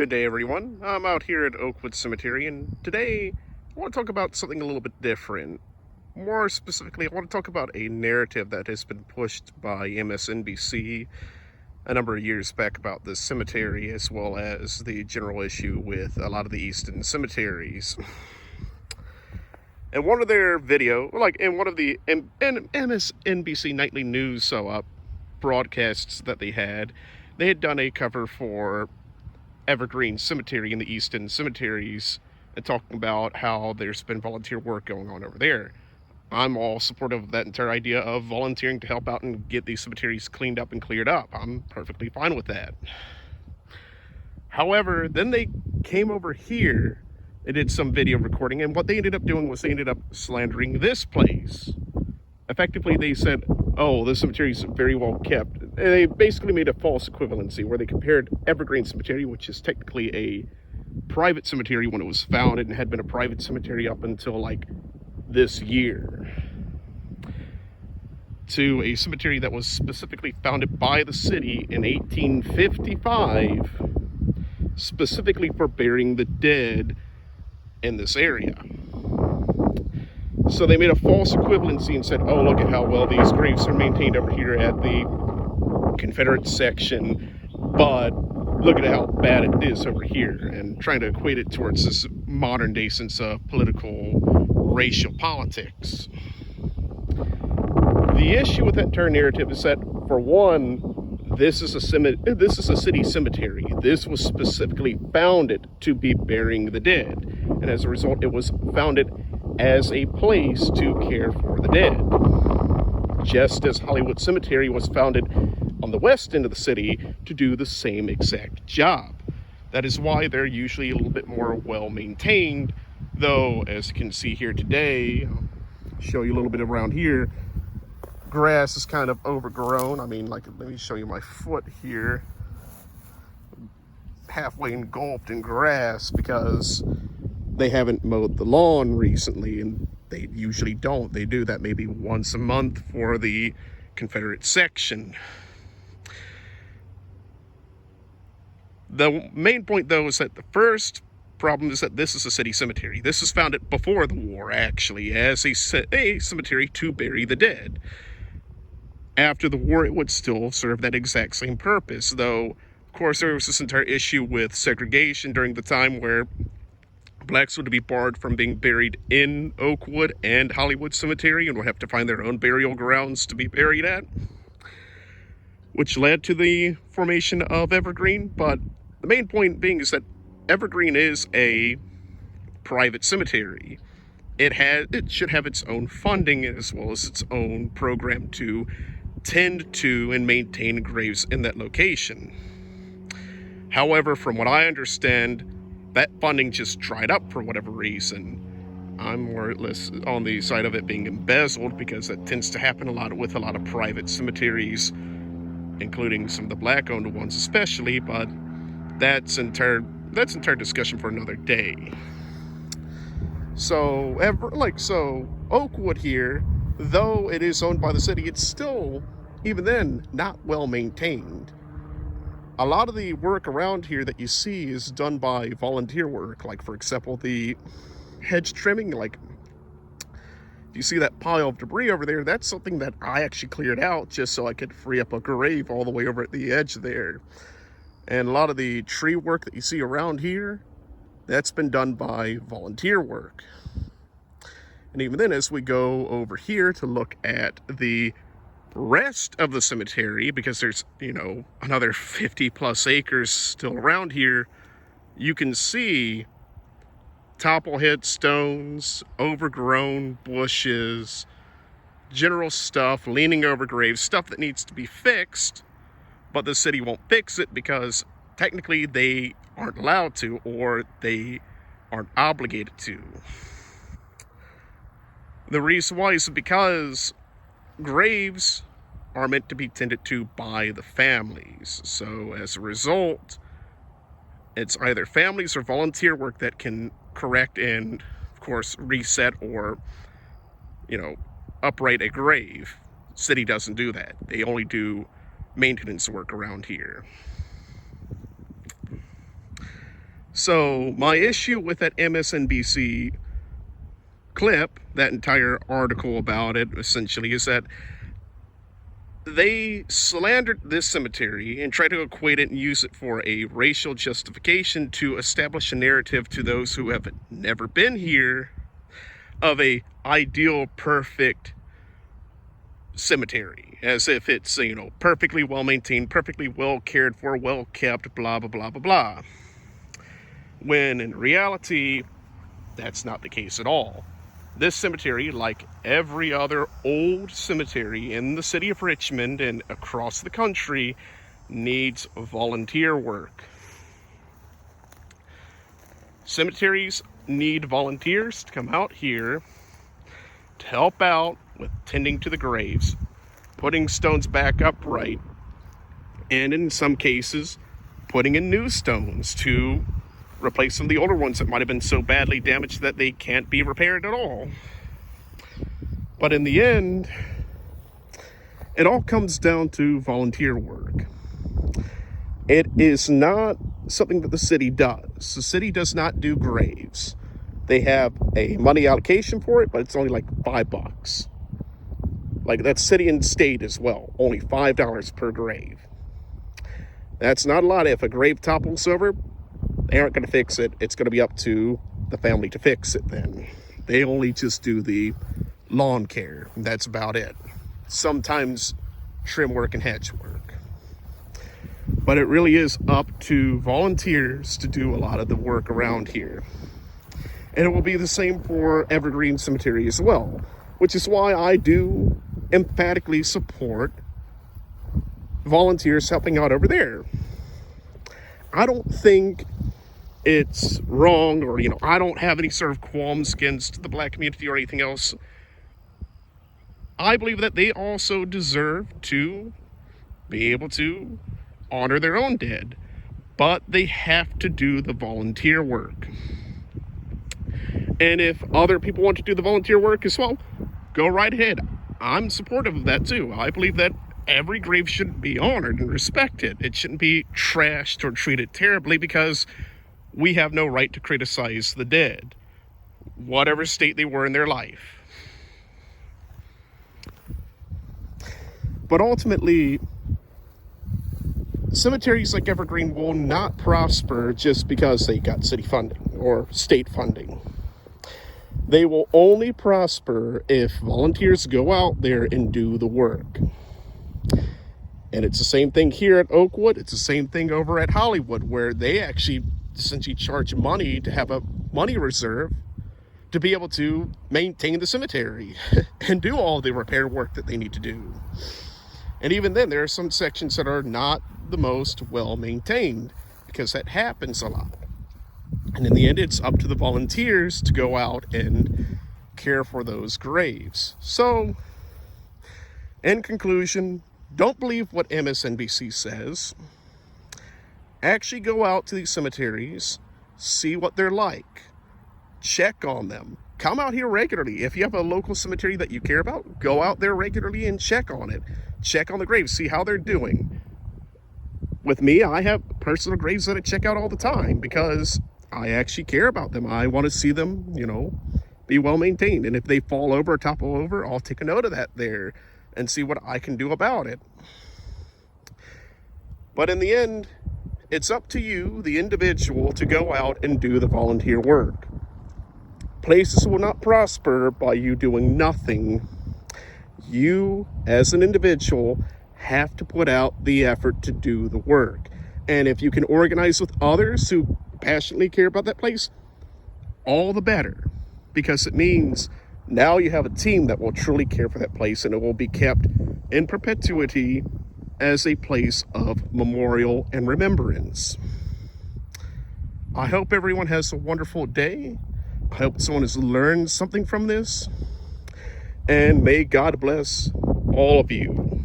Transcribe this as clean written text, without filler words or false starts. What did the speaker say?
Good day, everyone. I'm out here at Oakwood Cemetery, and today I want to talk about something a little bit different. More specifically, I want to talk about a narrative that has been pushed by MSNBC a number of years back about this cemetery, as well as the general issue with a lot of the eastern cemeteries. In one of their in one of the MSNBC Nightly news broadcasts that they had done a cover for Evergreen Cemetery in the eastern cemeteries and talking about how there's been volunteer work going on over there. I'm all supportive of that entire idea of volunteering to help out and get these cemeteries cleaned up and cleared up. I'm perfectly fine with that. However, then they came over here and did some video recording, and what they ended up doing was they ended up slandering this place. Effectively, they said, oh, this cemetery is very well kept. And they basically made a false equivalency where they compared Evergreen Cemetery, which is technically a private cemetery when it was founded and had been a private cemetery up until like this year, to a cemetery that was specifically founded by the city in 1855, specifically for burying the dead in this area. So they made a false equivalency and said, oh, look at how well these graves are maintained over here at the Confederate section, but look at how bad it is over here, and trying to equate it towards this modern day sense of political racial politics. The issue with that entire narrative is that, for one, this is a city cemetery. This was specifically founded to be burying the dead, and as a result, it was founded as a place to care for the dead. Just as Oakwood Cemetery was founded on the west end of the city to do the same exact job. That is why they're usually a little bit more well-maintained, though, as you can see here today, I'll show you a little bit around here, grass is kind of overgrown. I mean, like, let me show you my foot here. Halfway engulfed in grass because they haven't mowed the lawn recently, and they usually don't. They do that maybe once a month for the Confederate section. The main point, though, is that the first problem is that this is a city cemetery. This was founded before the war, actually, as a cemetery to bury the dead. After the war, it would still serve that exact same purpose, though, of course, there was this entire issue with segregation during the time where blacks would be barred from being buried in Oakwood and Oakwood Cemetery and would have to find their own burial grounds to be buried at, which led to the formation of Evergreen. But the main point being is that Evergreen is a private cemetery. It should have its own funding as well as its own program to tend to and maintain graves in that location. However, from what I understand, that funding just dried up for whatever reason. I'm more or less on the side of it being embezzled, because that tends to happen with a lot of private cemeteries, including some of the black-owned ones especially, but that's entire discussion for another day. So Oakwood here, though it is owned by the city, it's still, even then, not well maintained. A lot of the work around here that you see is done by volunteer work. Like, for example, the hedge trimming. Like, if you see that pile of debris over there, that's something that I actually cleared out just so I could free up a grave all the way over at the edge there. And a lot of the tree work that you see around here, that's been done by volunteer work. And even then, as we go over here to look at the rest of the cemetery, because there's, another 50 plus acres still around here, you can see topple headstones, overgrown bushes, general stuff leaning over graves, stuff that needs to be fixed, but the city won't fix it because technically they aren't allowed to, or they aren't obligated to. The reason why is because graves are meant to be tended to by the families. So as a result, it's either families or volunteer work that can correct and, of course, reset or, upright a grave. City doesn't do that. They only do maintenance work around here. So my issue with that MSNBC clip, that entire article about it, essentially, is that they slandered this cemetery and tried to equate it and use it for a racial justification to establish a narrative to those who have never been here of a ideal, perfect cemetery, as if it's, you know, perfectly well maintained, perfectly well cared for, well kept, blah blah blah blah blah, when in reality that's not the case at all. This cemetery, like every other old cemetery in the city of Richmond and across the country, needs volunteer work. Cemeteries need volunteers to come out here to help out with tending to the graves, putting stones back upright, and in some cases, putting in new stones to replace some of the older ones that might have been so badly damaged that they can't be repaired at all. But in the end, it all comes down to volunteer work. It is not something that the city does. The city does not do graves. They have a money allocation for it, but it's only like $5. Like, that's city and state as well. Only $5 per grave. That's not a lot. If a grave topples over, they aren't going to fix it. It's going to be up to the family to fix it then. They only just do the lawn care. That's about it. Sometimes trim work and hedge work. But it really is up to volunteers to do a lot of the work around here. And it will be the same for Evergreen Cemetery as well, which is why I do emphatically support volunteers helping out over there. I don't think it's wrong, or, you know, I don't have any sort of qualms against the black community or anything else. I believe that they also deserve to be able to honor their own dead, but they have to do the volunteer work. And if other people want to do the volunteer work as well, go right ahead. I'm supportive of that too. I believe that every grave should be honored and respected. It shouldn't be trashed or treated terribly, because we have no right to criticize the dead, whatever state they were in their life. But ultimately, cemeteries like Evergreen will not prosper just because they got city funding or state funding. They will only prosper if volunteers go out there and do the work. And it's the same thing here at Oakwood. It's the same thing over at Hollywood, where they actually essentially charge money to have a money reserve to be able to maintain the cemetery and do all the repair work that they need to do. And even then, there are some sections that are not the most well maintained, because that happens a lot. And in the end, it's up to the volunteers to go out and care for those graves. So, in conclusion, don't believe what MSNBC says. Actually go out to these cemeteries, see what they're like, check on them. Come out here regularly. If you have a local cemetery that you care about, go out there regularly and check on it. Check on the graves, see how they're doing. With me, I have personal graves that I check out all the time because I actually care about them. I want to see them, you know, be well maintained. And if they fall over or topple over, I'll take a note of that there and see what I can do about it. But in the end, it's up to you, the individual, to go out and do the volunteer work. Places will not prosper by you doing nothing. You, as an individual, have to put out the effort to do the work. And if you can organize with others who passionately care about that place, all the better. Because it means now you have a team that will truly care for that place, and it will be kept in perpetuity as a place of memorial and remembrance. I hope everyone has a wonderful day. I hope someone has learned something from this. And may God bless all of you.